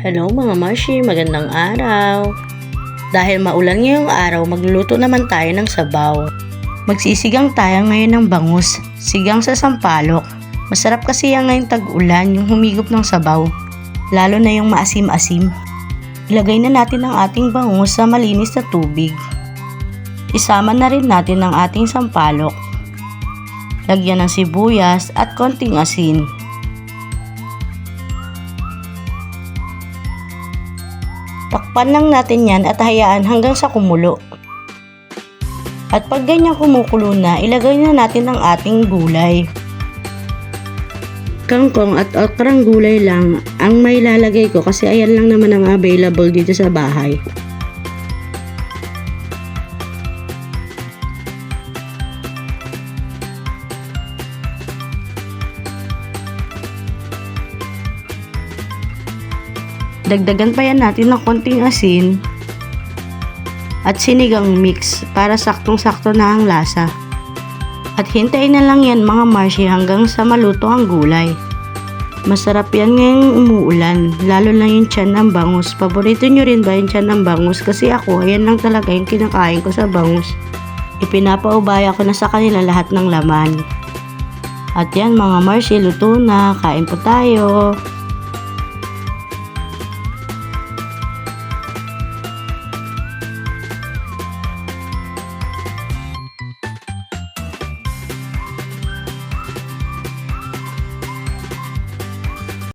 Hello mga Marshi, magandang araw. Dahil maulan ngayong araw, magluluto naman tayo ng sabaw. Magsisigang tayo ngayon ng bangus, sigang sa sampalok. Masarap kasi yan ngayong tag-ulan, yung humigop ng sabaw. Lalo na yung maasim-asim. Ilagay na natin ang ating bangus sa malinis na tubig. Isama na rin natin ang ating sampalok. Lagyan ng sibuyas at konting asin. Takpan lang natin yan at hayaan hanggang sa kumulo. At pag ganyan kumukulo na, ilagay na natin ang ating gulay. Kangkong at okrang gulay lang ang may lalagay ko kasi ayan lang naman ang available dito sa bahay. Dagdagan pa yan natin ng konting asin at sinigang mix para saktong-sakto na ang lasa. At hintayin na lang yan mga Marshi hanggang sa maluto ang gulay. Masarap yan ngayong umuulan, lalo na yung tiyan ng bangus. Paborito nyo rin ba yung tiyan ng bangus? Kasi ako, ayan lang talaga yung kinakain ko sa bangus. Ipinapaubaya ko na sa kanila lahat ng laman. At yan mga Marshi, luto na. Kain po tayo.